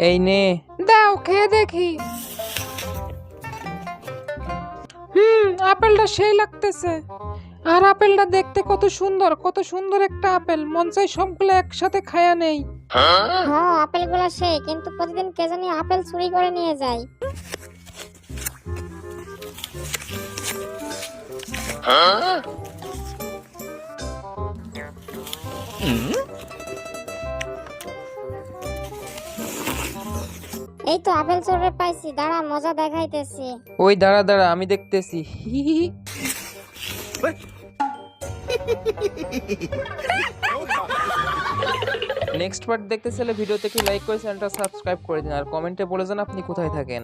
এই নে, দাও খেয়ে দেখি। আপেলটা সেই লাগতেছে। আর আপেলটা দেখতে কত সুন্দর, কত সুন্দর একটা আপেল, মন চাই সবগুলো একসাথে খায়া নেই। হ্যাঁ আপেলগুলো সেই, কিন্তু প্রতিদিন কে জানি আপেল চুরি করে নিয়ে যায়। এই তো আপেল চোরে পাইছি, দাঁড়া মজা দেখাইতেছি। ওই দাঁড়া দাঁড়া, আমি দেখতেছি। নেক্সট পার্ট দেখতে চাইলে ভিডিওতে একটি লাইক করে চ্যানেলটা সাবস্ক্রাইব করে দিন আর কমেন্টে বলে যান আপনি কোথায় থাকেন।